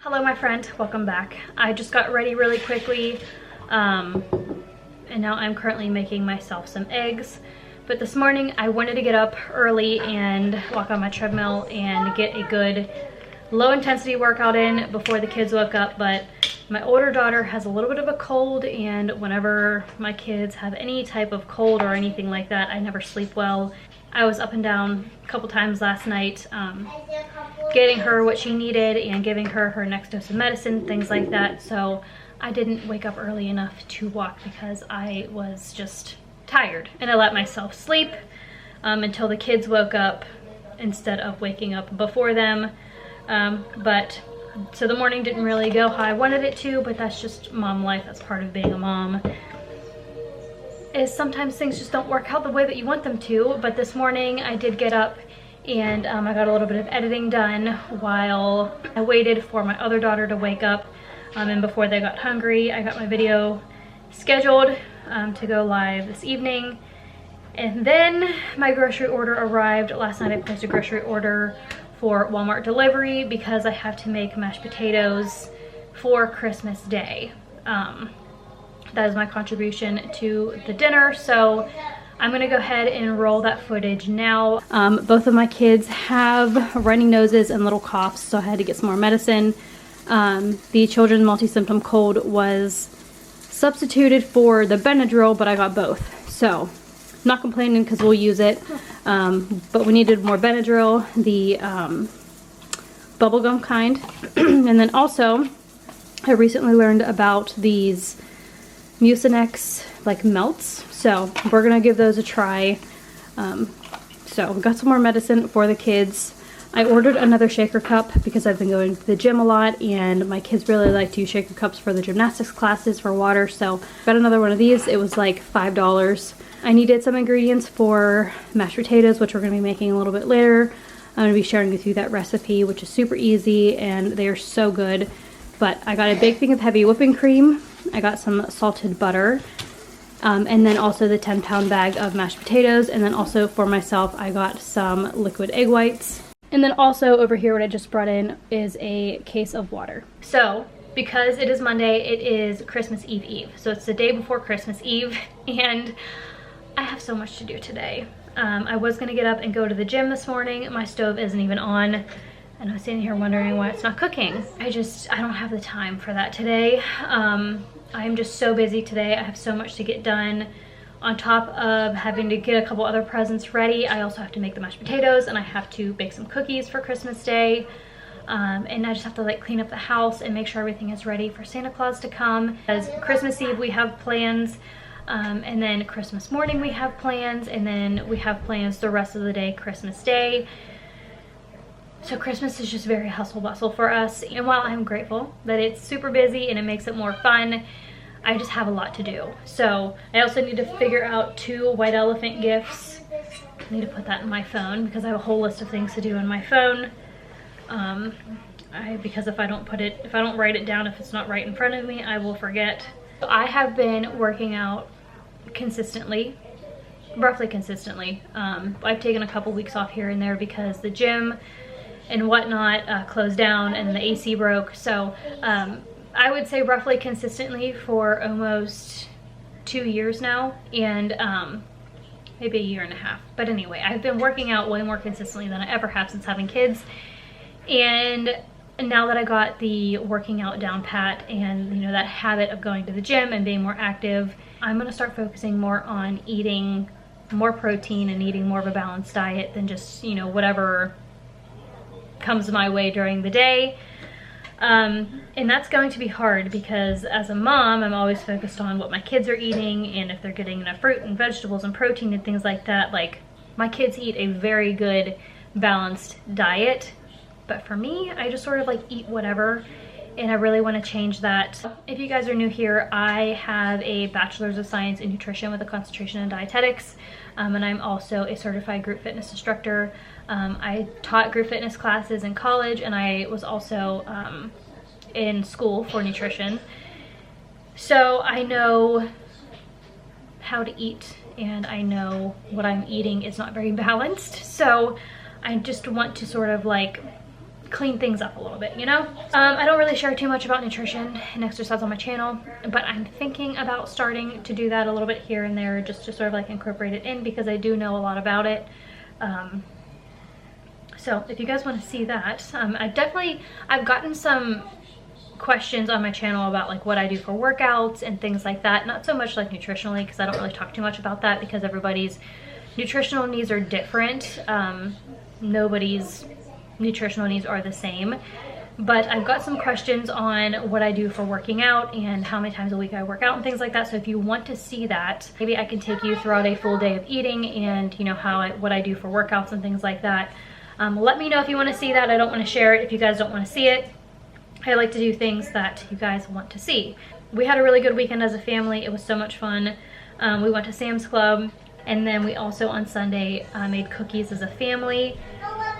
Hello my friend, welcome back. I just got ready really quickly and now I'm currently making myself some eggs. But this morning I wanted to get up early and walk on my treadmill and get a good low intensity workout in before the kids woke up. But my older daughter has a little bit of a cold, and whenever my kids have any type of cold or anything like that, I never sleep well. I was up and down a couple times last night getting her what she needed and giving her her next dose of medicine, things like that. So I didn't wake up early enough to walk because I was just tired, and I let myself sleep until the kids woke up instead of waking up before them. So the morning didn't really go how I wanted it to, but that's just mom life. That's part of being a mom, is sometimes things just don't work out the way that you want them to. But this morning I did get up and I got a little bit of editing done while I waited for my other daughter to wake up, and before they got hungry. I got my video scheduled to go live this evening, and then my grocery order arrived. Last night I placed a grocery order for Walmart delivery because I have to make mashed potatoes for Christmas Day. That is my contribution to the dinner, so I'm gonna go ahead and roll that footage now. Both of my kids have runny noses and little coughs, so I had to get some more medicine. The children's multi-symptom cold was substituted for the Benadryl, but I got both, so not complaining because we'll use it. But we needed more Benadryl, the bubblegum kind. And then also, I recently learned about these Mucinex like melts, so we're gonna give those a try. So we got some more medicine for the kids. I ordered another shaker cup because I've been going to the gym a lot, and my kids really like to use shaker cups for the gymnastics classes for water, so got another one of these. It was like $5. I needed some ingredients for mashed potatoes, which we're going to be making a little bit later. I'm going to be sharing with you that recipe, which is super easy and they are so good. But I got a big thing of heavy whipping cream. I got some salted butter, and then also the 10-pound bag of mashed potatoes. And then also for myself, I got some liquid egg whites. And then also over here, what I just brought in is a case of water. So because it is Monday, it is Christmas Eve. So it's the day before Christmas Eve, and I have so much to do today. I was gonna get up and go to the gym this morning. My stove isn't even on, and I'm sitting here wondering why it's not cooking. I don't have the time for that today. I'm just so busy today. I have so much to get done. On top of having to get a couple other presents ready, I also have to make the mashed potatoes, and I have to bake some cookies for Christmas Day. And I just have to like clean up the house and make sure everything is ready for Santa Claus to come. As Christmas Eve we have plans, and then Christmas morning we have plans, and then we have plans the rest of the day, Christmas Day. So Christmas is just very hustle bustle for us, and while I'm grateful that it's super busy and it makes it more fun, I just have a lot to do. So I also need to figure out 2 white elephant gifts. I need to put that in my phone because I have a whole list of things to do in my phone. Because if I don't write it down, if it's not right in front of me, I will forget. So I have been working out consistently, roughly consistently. I've taken a couple weeks off here and there because the gym and whatnot closed down and the AC broke. So I would say roughly consistently for almost 2 years now, and maybe 1.5 years. But anyway, I've been working out way more consistently than I ever have since having kids. And now that I got the working out down pat and, you know, that habit of going to the gym and being more active, I'm gonna start focusing more on eating more protein and eating more of a balanced diet than just, you know, whatever comes my way during the day. And that's going to be hard because as a mom, I'm always focused on what my kids are eating and if they're getting enough fruit and vegetables and protein and things like that. Like, my kids eat a very good balanced diet, but for me, I just sort of like eat whatever, and I really want to change that. If you guys are new here, I have a Bachelor's of Science in Nutrition with a concentration in dietetics, and I'm also a certified group fitness instructor. I taught group fitness classes in college, and I was also in school for nutrition. So I know how to eat, and I know what I'm eating is not very balanced. So I just want to sort of like clean things up a little bit, you know? I don't really share too much about nutrition and exercise on my channel, but I'm thinking about starting to do that a little bit here and there, just to sort of like incorporate it in, because I do know a lot about it. So if you guys want to see that, I've gotten some questions on my channel about like what I do for workouts and things like that. Not so much like nutritionally, because I don't really talk too much about that, because everybody's nutritional needs are different. Nobody's nutritional needs are the same. But I've got some questions on what I do for working out and how many times a week I work out and things like that. So if you want to see that, maybe I can take you throughout a full day of eating and, you know, what I do for workouts and things like that. Let me know if you want to see that. I don't want to share it if you guys don't want to see it. I like to do things that you guys want to see. We had a really good weekend as a family. It was so much fun. We went to Sam's Club, and then we also on Sunday made cookies as a family.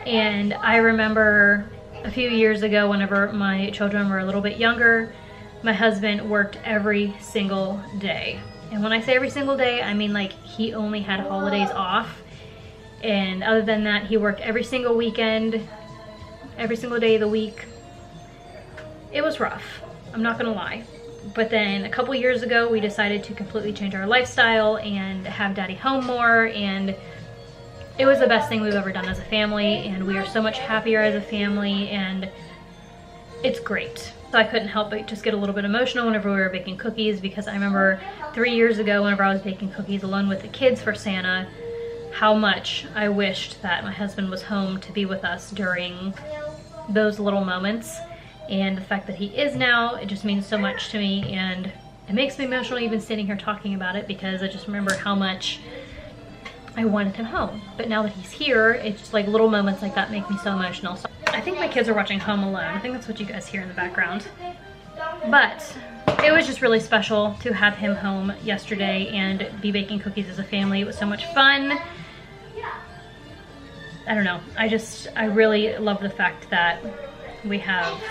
And I remember a few years ago, whenever my children were a little bit younger, my husband worked every single day. And when I say every single day, I mean like he only had holidays off. And other than that, he worked every single weekend, every single day of the week. It was rough, I'm not gonna lie. But then a couple years ago, we decided to completely change our lifestyle and have Daddy home more, and it was the best thing we've ever done as a family, and we are so much happier as a family, and it's great. So I couldn't help but just get a little bit emotional whenever we were baking cookies, because I remember 3 years ago whenever I was baking cookies alone with the kids for Santa, how much I wished that my husband was home to be with us during those little moments. And the fact that he is now, it just means so much to me, and it makes me emotional even sitting here talking about it, because I just remember how much I wanted him home. But now that he's here, it's just like little moments like that make me so emotional. So I think my kids are watching Home Alone. I think that's what you guys hear in the background. But it was just really special to have him home yesterday and be baking cookies as a family. It was so much fun. I don't know. I really love the fact that we have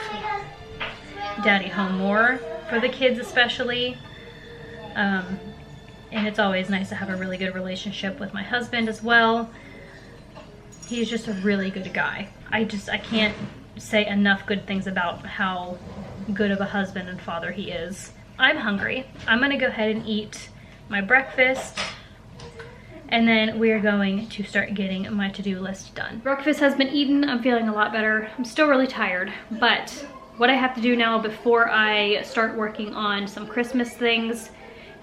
Daddy home more for the kids especially. And it's always nice to have a really good relationship with my husband as well. He's just a really good guy. I can't say enough good things about how good of a husband and father he is. I'm hungry. I'm gonna go ahead and eat my breakfast, and then we are going to start getting my to-do list done. Breakfast has been eaten. I'm feeling a lot better. I'm still really tired, but what I have to do now before I start working on some Christmas things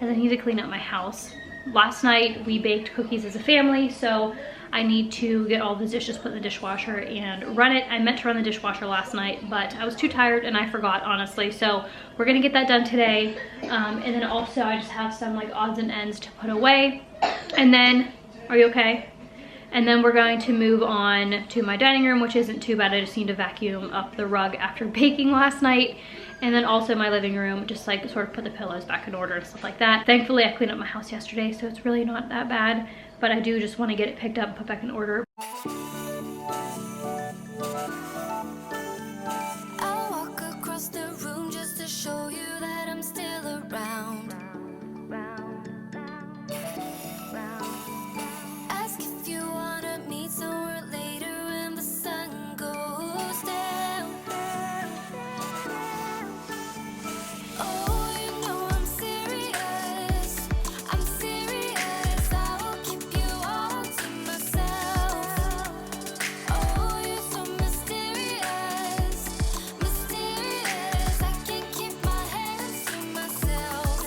is I need to clean up my house. Last night we baked cookies as a family, so I need to get all the dishes put in the dishwasher and run it. I meant to run the dishwasher last night, but I was too tired and I forgot, honestly. So we're gonna get that done today. And then also I just have some like odds and ends to put away. And then, are you okay? And then we're going to move on to my dining room, which isn't too bad. I just need to vacuum up the rug after baking last night. And then also my living room, just like sort of put the pillows back in order and stuff like that. Thankfully I cleaned up my house yesterday, so it's really not that bad. But I do just want to get it picked up and put back in order. I'll walk across the room just to show you that I'm still around. Ask if you wanna meet somewhere later when the sun goes down. Oh, you know I'm serious. I'm serious. I will keep you all to myself. Oh, you're so mysterious, mysterious. I can't keep my hands to myself.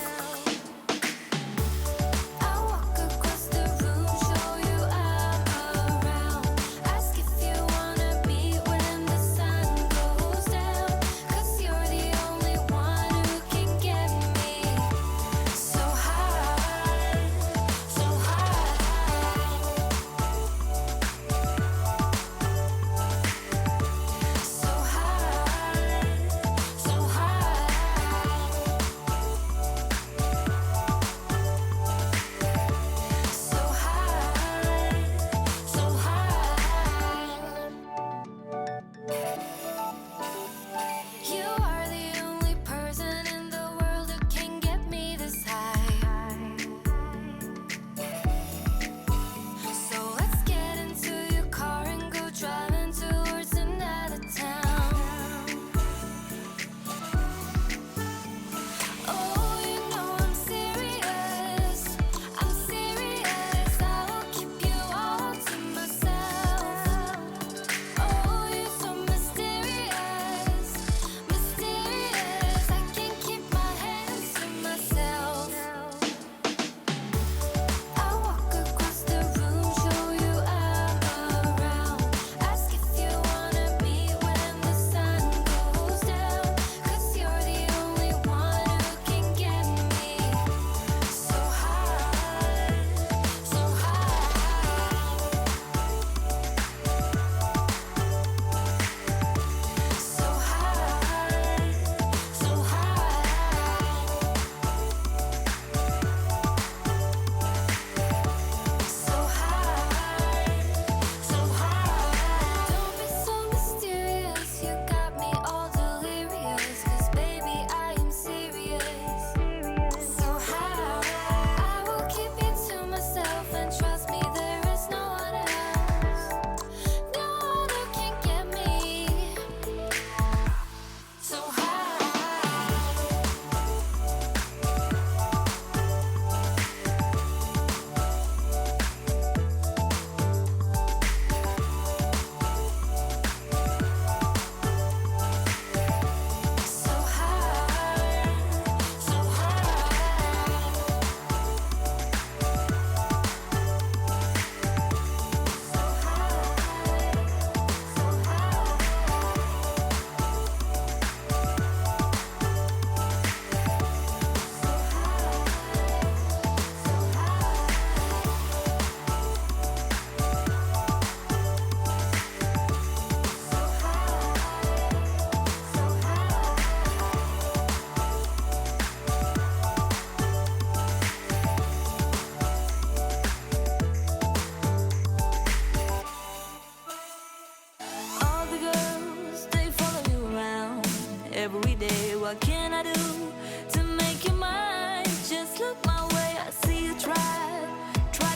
every day. What can I do to make you mine? Just look my way, I see you try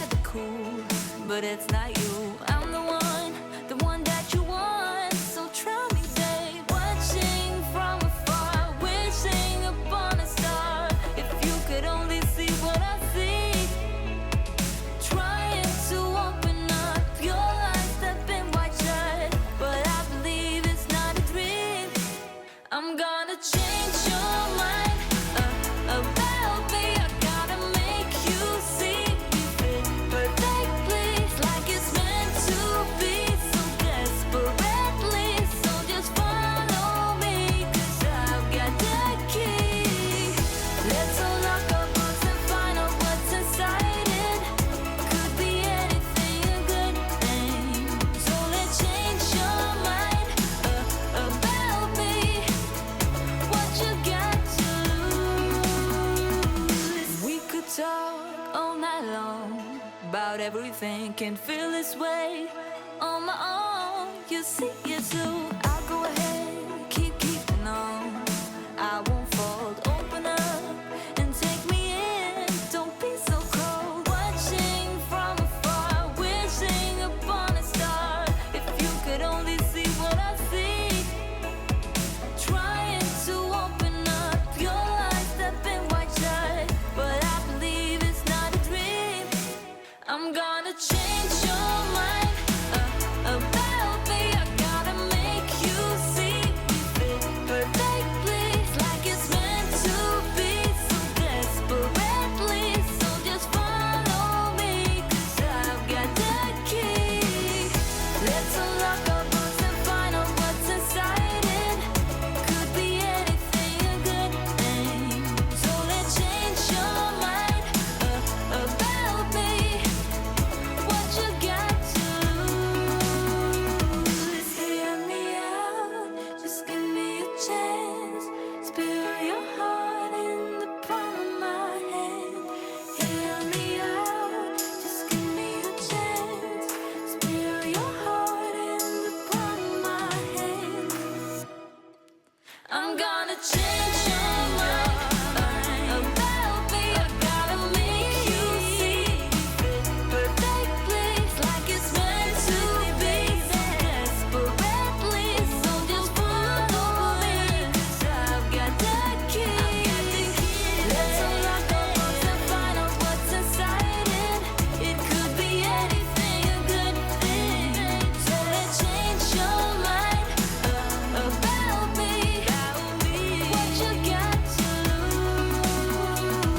to be cool, but it's not you. I'm the one that you want. So try me, babe. Watching from afar, wishing upon a star. If you could only see what I see, trying to open up your eyes that been wide shut, but I believe it's not a dream. I'm gonna change your mind about me. I gotta make you see me fit perfectly, like it's meant to be, so desperately. So just follow me, 'cause I've got the key. Let's unlock our books and find out what's inside it. Could be anything, a good thing. So let's change your mind about me. What you got to lose? We could talk all night long about everything. Can feel this way on my own. You see it too. I'll go ahead, keeping on. I won't fold. Open up and take me in. Don't be so cold. Watching from afar, wishing upon a star. If you could only see what I see, trying to open up your eyes that been wide shut, but I believe it's not a dream. I'm gonna change your mind about me. I gotta make you see me fit perfectly, like it's meant to be, so desperately. So just follow me, 'cause I've got the key. Let's unlock our books and find out what's inside it. Could be anything, a good thing. So let's change your mind about me. What you got to lose? Hear me out, just give me a chance. Spill your heart in the palm of my hand. Hear me out, just give me a chance. Spill your heart in the palm of my hand. I'm gonna change your mind about me. I gotta make you see me fit perfectly, like it's meant to be, so desperately. So just follow me, 'cause I've got the key. Let's unlock our books and find out what's inside it. It could be anything, a good thing. So let's change your mind about me. What you got to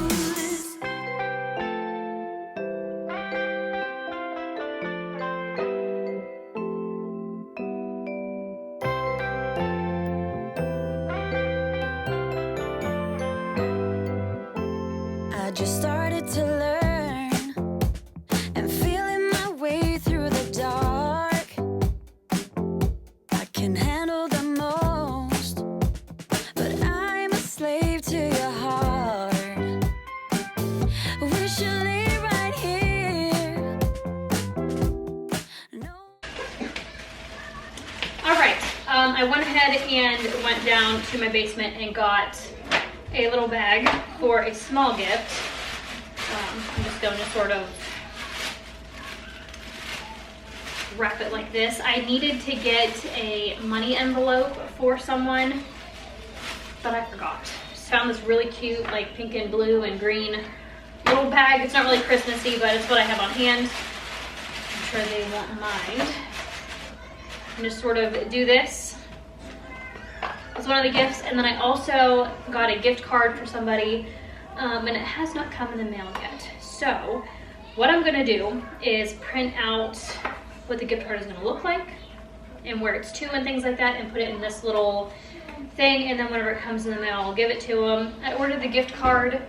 lose? I just started to learn and feeling my way through the dark. I can handle the most, but I'm a slave to your heart. We should leave right here. No. All right, I went ahead and went down to my basement and got a little bag for a small gift. I'm just going to sort of wrap it like this. I needed to get a money envelope for someone, but I forgot. Just found this really cute, like pink and blue and green little bag. It's not really Christmassy, but it's what I have on hand. I'm sure they won't mind. And just sort of do this as one of the gifts. And then I also got a gift card for somebody, and it has not come in the mail yet. So what I'm gonna do is print out what the gift card is gonna look like and where it's to and things like that, and put it in this little thing, and then whenever it comes in the mail, I'll give it to them. I ordered the gift card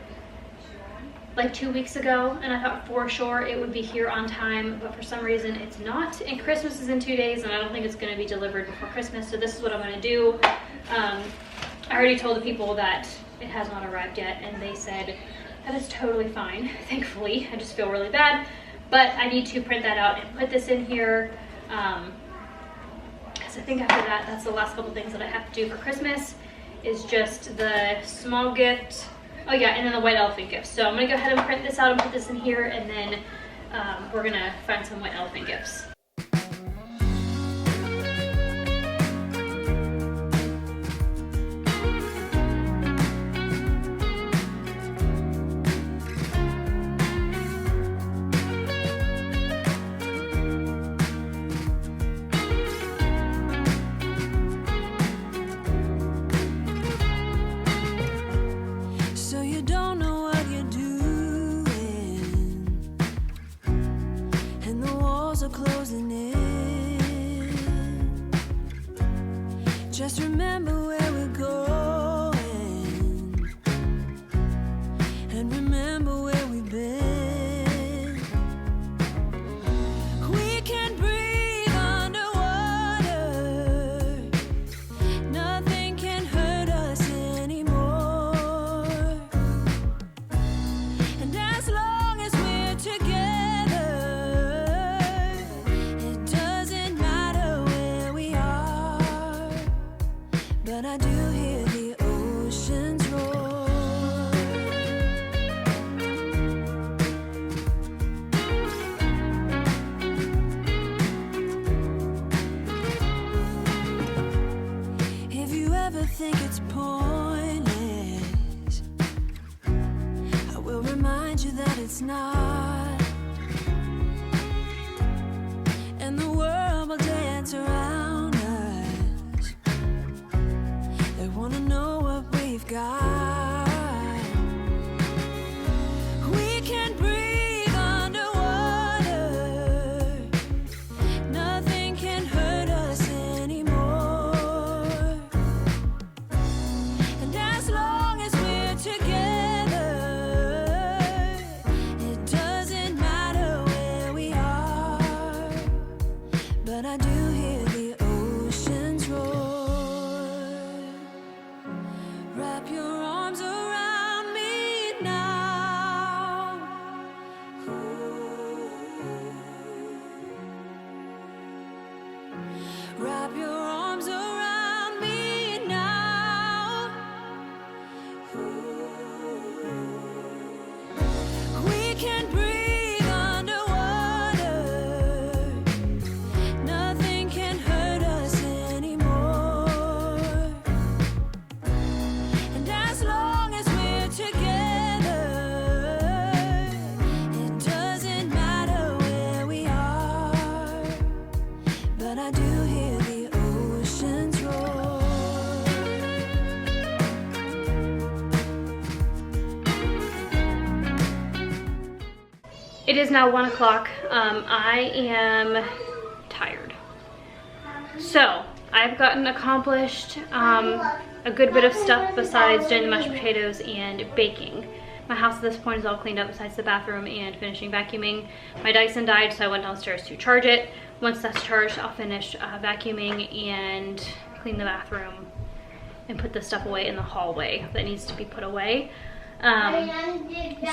like 2 weeks ago, and I thought for sure it would be here on time, but for some reason it's not, and Christmas is in 2 days, and I don't think it's going to be delivered before Christmas. So this is what I'm going to do. I already told the people that it has not arrived yet, and they said that is totally fine, thankfully. I just feel really bad, but I need to print that out and put this in here, because I think after that, that's the last couple things that I have to do for Christmas. is just the small gift. Oh yeah, and then the white elephant gift. So I'm gonna go ahead and print this out and put this in here, and then we're gonna find some white elephant gifts. So you don't know what you're doing, and the walls are closing in. Just remember where we're going, and remember where we've been. We can breathe underwater. Nothing can hurt us anymore. And as long as we're together, it doesn't matter where we are. But I do hear the oceans roar. If you ever think it's pointless, I will remind you that it's not. And the world will dance around us. They wanna know what we've got. We can breathe underwater. Nothing can hurt us anymore. And as long as we're together, it doesn't matter where we are. But I do hear the oceans roar. Wrap your arms around me now. Wrap your arms around me now. We can breathe underwater. Nothing can hurt us anymore. And as long as we're together, it doesn't matter where we are. But I do hear the oceans roar. It is now 1 o'clock. I am tired. So I've gotten accomplished a good bit of stuff besides doing the mashed potatoes and baking. My house at this point is all cleaned up besides the bathroom and finishing vacuuming. My Dyson died, so I went downstairs to charge it. Once that's charged, I'll finish vacuuming and clean the bathroom and put the stuff away in the hallway that needs to be put away.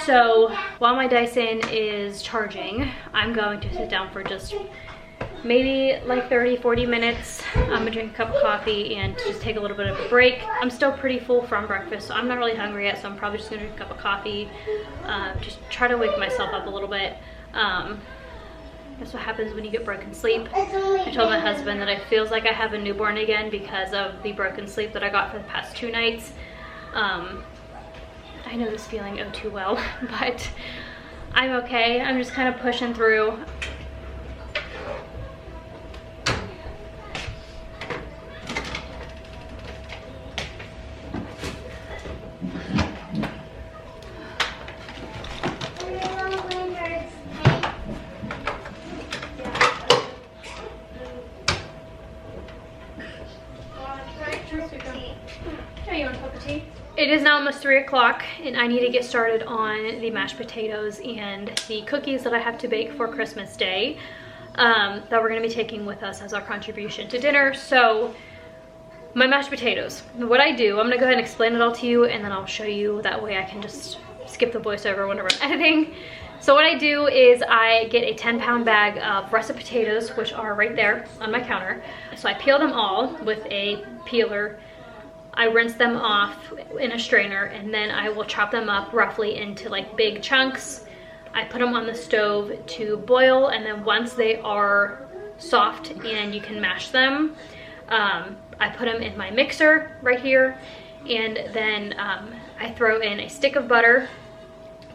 So while my Dyson is charging, I'm going to sit down for just maybe like 30-40 minutes. I'm gonna drink a cup of coffee and just take a little bit of a break. I'm still pretty full from breakfast, so I'm not really hungry yet, so I'm probably just gonna drink a cup of coffee, just try to wake myself up a little bit. That's what happens when you get broken sleep. I told my husband that it feels like I have a newborn again because of the broken sleep that I got for the past 2 nights. I know this feeling oh too well, but I'm okay. I'm just kind of pushing through. It is now almost 3 o'clock and I need to get started on the mashed potatoes and the cookies that I have to bake for Christmas Day that we're going to be taking with us as our contribution to dinner. So my mashed potatoes, what I do, I'm going to go ahead and explain it all to you and then I'll show you. That way I can just skip the voiceover whenever I'm editing. So what I do is I get a 10-pound bag of russet potatoes, which are right there on my counter. So I peel them all with a peeler. I rinse them off in a strainer, and then I will chop them up roughly into like big chunks. I put them on the stove to boil, and then once they are soft and you can mash them, I put them in my mixer right here, and then I throw in a stick of butter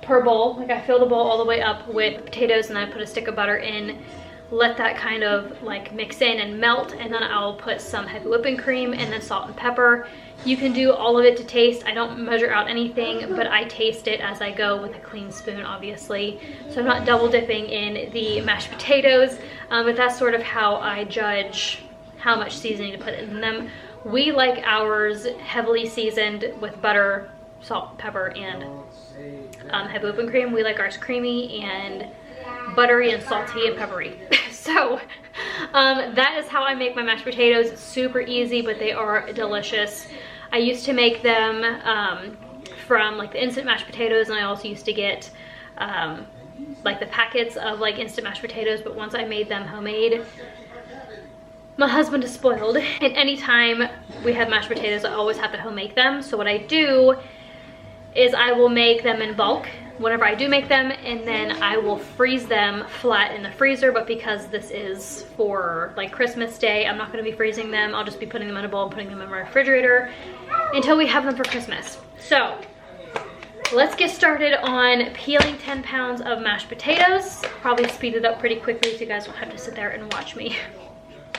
per bowl. Like I fill the bowl all the way up with potatoes, and then I put a stick of butter in, let that kind of like mix in and melt, and then I'll put some heavy whipping cream and then salt and pepper. You can do all of it to taste. I don't measure out anything, but I taste it as I go with a clean spoon, obviously. So I'm not double dipping in the mashed potatoes, but that's sort of how I judge how much seasoning to put in them. We like ours heavily seasoned with butter, salt, pepper, and heavy whipping cream. We like ours creamy and buttery and salty and peppery. So that is how I make my mashed potatoes. It's super easy, but they are delicious. I used to make them from like the instant mashed potatoes, and I also used to get like the packets of like instant mashed potatoes, but once I made them homemade, my husband is spoiled, and anytime we have mashed potatoes, I always have to home make them. So what I do is I will make them in bulk whenever I do make them, and then I will freeze them flat in the freezer. But because this is for like Christmas Day, I'm not going to be freezing them. I'll just be putting them in a bowl and putting them in my refrigerator until we have them for Christmas. So let's get started on peeling 10 pounds of mashed potatoes. Probably speed it up pretty quickly so you guys don't have to sit there and watch me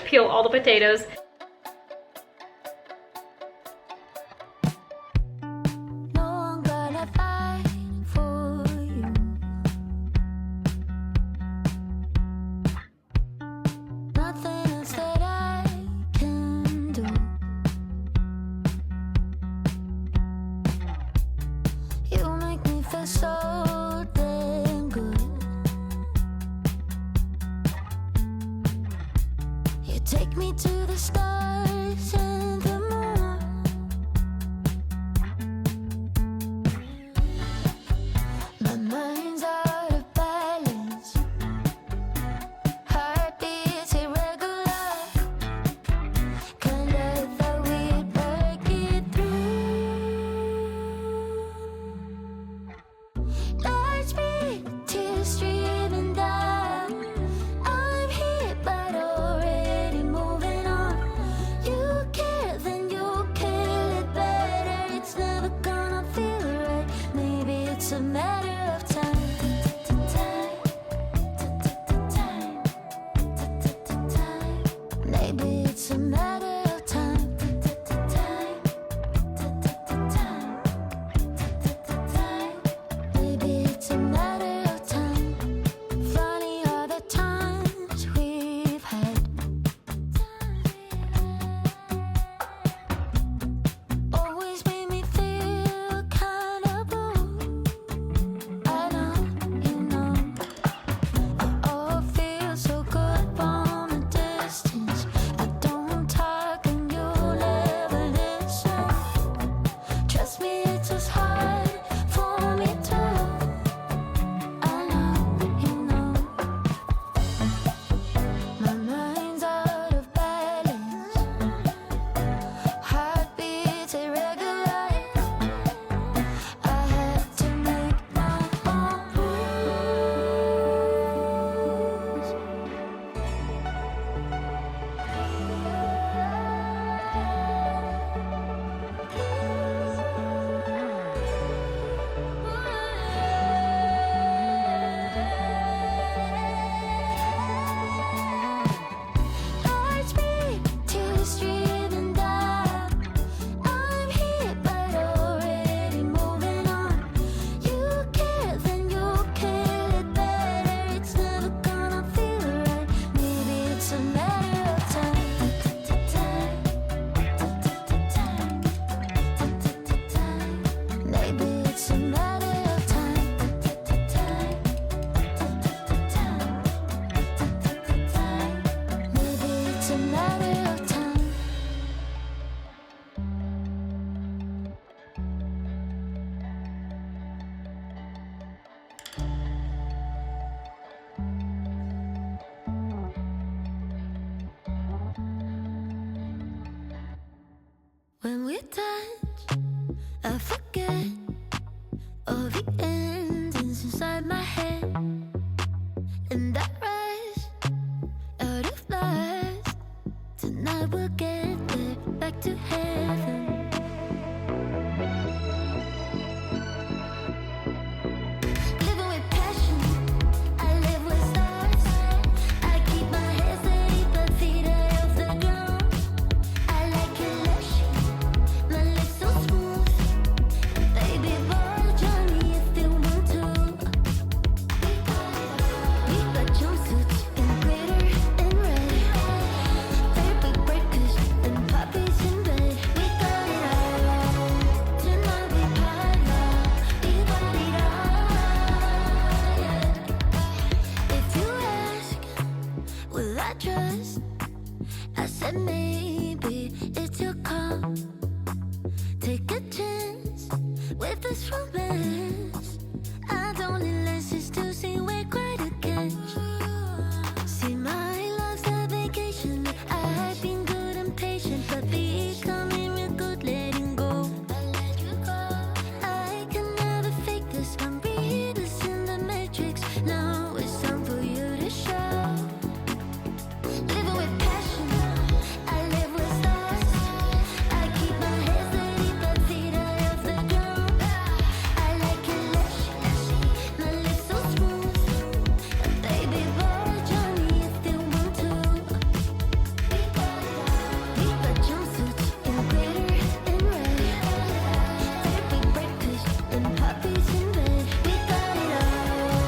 peel all the potatoes. So damn good. You take me to the stars and the moon. My mind's out of balance. Heartbeats irregular. Kinda thought we'd work it through. Large speed, tears streaming down. I'm here, but already moving on. You care, then you'll kill it better. It's never gonna feel right. Maybe it's a matter of time. Maybe it's a matter of time. Maybe it's a matter of time. Funny all the times we've had. Always made me feel your touch, I forget all the endings inside my head, and I rise out of lies. Tonight we'll get there, back to heaven. Living with passion, I live with stars. I keep my head steady, but feet are off the ground. I like it lushy, my lips so smooth. Baby boy, join me if you want to. We got jumpsuits in glitter and red, fabric breakers and puppies in bed. We got it all. Tonight we party out. We got it all. Yeah. If you ask, will I trust? I said maybe it's your call. Take a chance with this romance. I don't need lenses to see we're quite a catch. See, my love's a vacation. I've been good and patient, but becoming real good letting go. I can never fake this. I'm read this in the matrix. Now it's time for you to show. Living with passion, I live with stars. I keep my head steady, but feet are off the ground. I like it lushy, my lips so smooth. Baby boy, join me if you want to. We got jumpsuits in glitter and red, fabric breakers and puppies in bed. We got it all.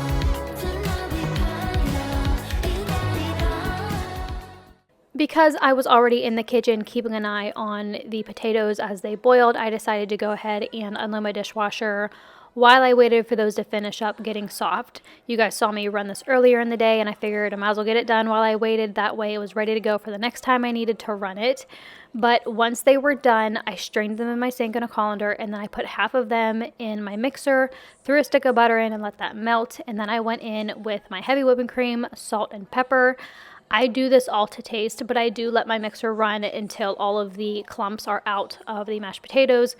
Tonight we party out. We got it all. Because I was already in the kitchen keeping an eye on the potatoes as they boiled, I decided to go ahead and unload my dishwasher while I waited for those to finish up getting soft. You guys saw me run this earlier in the day, and I figured I might as well get it done while I waited. That way it was ready to go for the next time I needed to run it. But once they were done, I strained them in my sink in a colander, and then I put half of them in my mixer, threw a stick of butter in and let that melt, and then I went in with my heavy whipping cream, salt, and pepper. I do this all to taste, but I do let my mixer run until all of the clumps are out of the mashed potatoes.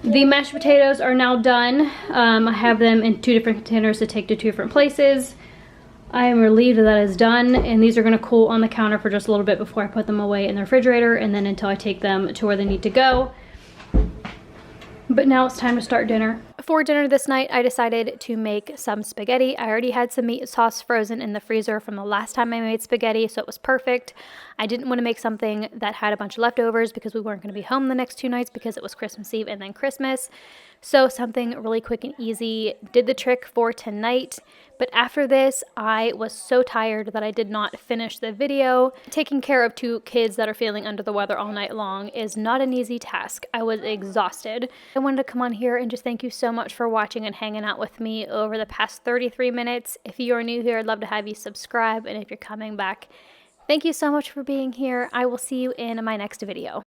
The mashed potatoes are now done. I have them in 2 different containers to take to 2 different places. I am relieved that is done, and these are going to cool on the counter for just a little bit before I put them away in the refrigerator, and then until I take them to where they need to go. But now it's time to start dinner. For dinner this night, I decided to make some spaghetti. I already had some meat sauce frozen in the freezer from the last time I made spaghetti, so it was perfect. I didn't want to make something that had a bunch of leftovers because we weren't going to be home the next 2 nights because it was Christmas Eve and then Christmas. So something really quick and easy did the trick for tonight. But after this, I was so tired that I did not finish the video. Taking care of 2 kids that are feeling under the weather all night long is not an easy task. I was exhausted. I wanted to come on here and just thank you so much for watching and hanging out with me over the past 33 minutes. If you are new here, I'd love to have you subscribe. And if you're coming back, thank you so much for being here. I will see you in my next video.